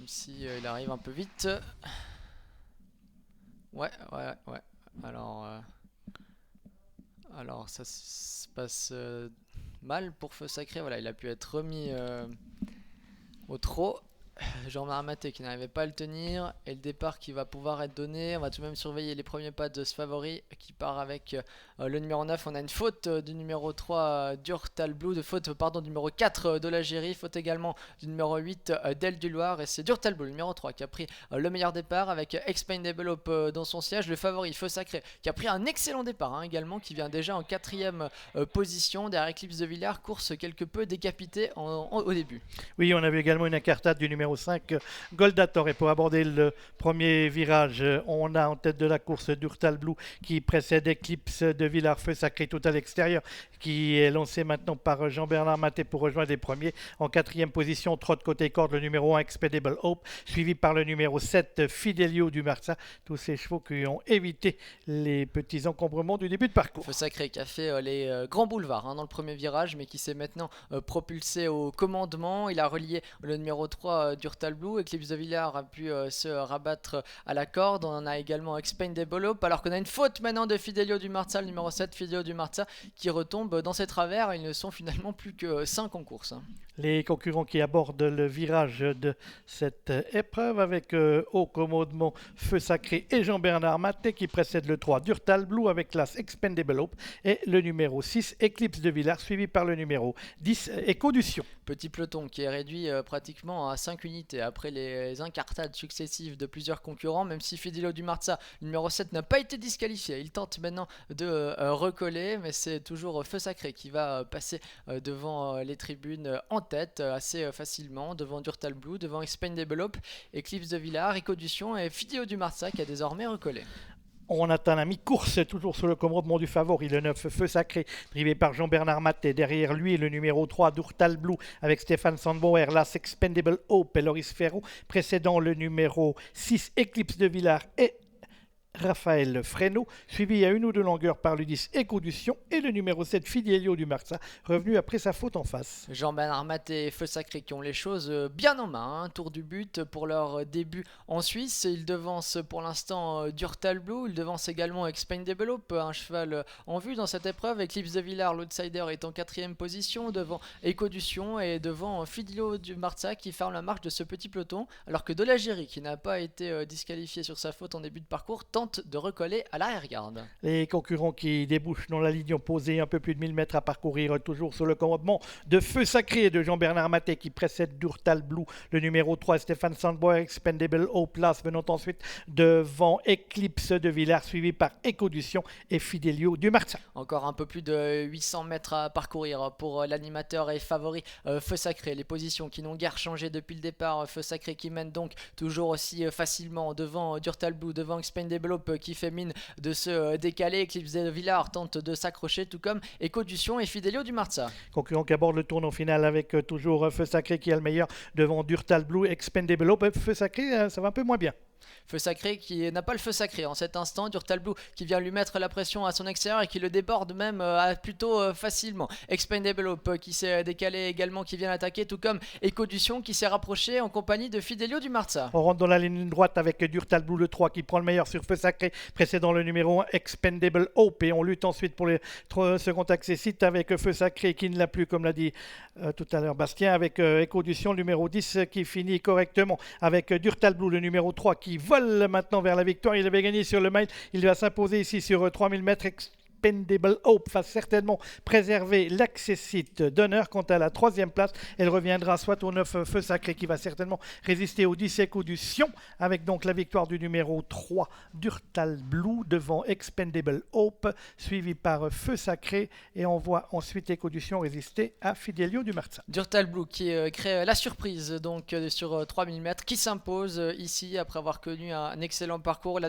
même si il arrive un peu vite. Ouais. Alors, euh, alors ça se passe mal pour Feu Sacré. Voilà, il a pu être remis au trot. Jean-Marc Maté qui n'arrivait pas à le tenir et le départ qui va pouvoir être donné. On va tout de même surveiller les premiers pas de ce favori qui part avec le numéro 9. On a une faute du numéro 3 d'Urtal Blue, de faute pardon du numéro 4 de l'Algérie, faute également du numéro 8 d'El du Loir, et c'est Durtal Blue, le numéro 3 qui a pris le meilleur départ avec Expandable Hope dans son siège. Le favori Feu Sacré qui a pris un excellent départ également, qui vient déjà en quatrième position derrière Eclipse de Villars, course quelque peu décapitée au début. Oui, on avait également une incartade du numéro 5, Goldator. Et pour aborder le premier virage, on a en tête de la course Durtal Blue qui précède Eclipse de Villars, Feu Sacré tout à l'extérieur, qui est lancé maintenant par Jean-Bernard Maté pour rejoindre les premiers. En quatrième position, trotte côté corde, le numéro 1, Expedable Hope, suivi par le numéro 7, Fidelio du Marsa. Tous ces chevaux qui ont évité les petits encombrements du début de parcours. Feu Sacré qui a fait les grands boulevards dans le premier virage, mais qui s'est maintenant propulsé au commandement. Il a relié le numéro 3 d'Urtal Blue. Eclipse de Villars a pu se rabattre à la corde. On en a également Expandable Hope, alors qu'on a une faute maintenant de Fidelio du Marza, le numéro 7 Fidelio du Marza, qui retombe dans ses travers. Ils ne sont finalement plus que 5 en course. Les concurrents qui abordent le virage de cette épreuve avec au commandement Feu Sacré et Jean-Bernard Maté qui précède le 3 Durtal Blue avec classe Expandable Hope et le numéro 6 Eclipse de Villars suivi par le numéro 10 Echo du Sion. Petit peloton qui est réduit pratiquement à 5 unités après les incartades successives de plusieurs concurrents, même si Fidelio du Marza, numéro 7, n'a pas été disqualifié. Il tente maintenant de recoller, mais c'est toujours Feu Sacré qui va passer devant les tribunes en tête assez facilement, devant Durtal Blue, devant Expandable Hope, Eclipse de Villars, Echo du Sion et Fidelio du Marza qui a désormais recollé. On atteint la mi-course, toujours sous le commandement du favori, le 9 Feu Sacré, drivé par Jean-Bernard Maté. Derrière lui, le numéro 3 Durtal Blue avec Stéphane Sandbauer, l'As Expendable Hope et Loris Ferro, précédant le numéro 6 Eclipse de Villars et Raphaël Fresneau, suivi à une ou deux longueurs par le 10 Echo du Sion et le numéro 7 Fidelio du Marsa, revenu après sa faute en face. Jean-Bernard Maté et Feu Sacré qui ont les choses bien en main. Tour du but pour leur début en Suisse. Ils devancent pour l'instant Durtal Blue. Ils devancent également Expandable Hope, un cheval en vue dans cette épreuve. Eclipse de Villars, l'outsider, est en quatrième position devant Echo du Sion et devant Fidelio du Marza qui ferme la marche de ce petit peloton. Alors que de l'Algérie, qui n'a pas été disqualifié sur sa faute en début de parcours, tente de recoller à l'arrière-garde. Les concurrents qui débouchent dans la ligne opposée, un peu plus de 1000 mètres à parcourir, toujours sous le commandement de Feu Sacré et de Jean-Bernard Maté qui précède Durtal Blue, le numéro 3 Stéphane Sandboy, Expendable Hope, place venant ensuite devant Eclipse de Villars, suivi par Echo du Sion et Fidelio du Marza. Encore un peu plus de 800 mètres à parcourir pour l'animateur et favori Feu Sacré. Les positions qui n'ont guère changé depuis le départ. Feu Sacré qui mène donc toujours aussi facilement devant Durtal Blue, devant Expandable Hope qui fait mine de se décaler. Eclipse de Villars tente de s'accrocher, tout comme Echo du Sion et Fidelio du Marza. Concurrent qui aborde le tournant final avec toujours Feu Sacré qui est le meilleur devant Durtal Blue, Expendable Hope. Feu Sacré, ça va un peu moins bien. Feu Sacré qui n'a pas le feu sacré en cet instant. Durtal Blue qui vient lui mettre la pression à son extérieur et qui le déborde même plutôt facilement. Expandable Hope qui s'est décalé également, qui vient l'attaquer, tout comme Echo du Sion qui s'est rapproché en compagnie de Fidelio du Marza. On rentre dans la ligne droite avec Durtal Blue le 3 qui prend le meilleur sur Feu Sacré, précédant le numéro 1 Expendable Hope, et on lutte ensuite pour les seconds accessites avec Feu Sacré qui ne l'a plus, comme l'a dit tout à l'heure Bastien, avec Echo du Sion, le numéro 10 qui finit correctement avec Durtal Blue, le numéro 3 qui vole maintenant vers la victoire. Il avait gagné sur le mile, il va s'imposer ici sur 3000 mètres. Expendable Hope va certainement préserver l'accessite d'honneur. Quant à la troisième place, elle reviendra soit au 9 Feu Sacré qui va certainement résister au 10 Echo du Sion, avec donc la victoire du numéro 3 Durtal Blue devant Expendable Hope, suivi par Feu Sacré, et on voit ensuite Echo du Sion résister à Fidelio du Marza. Durtal Blue qui crée la surprise donc sur 3000 mètres, qui s'impose ici après avoir connu un excellent parcours.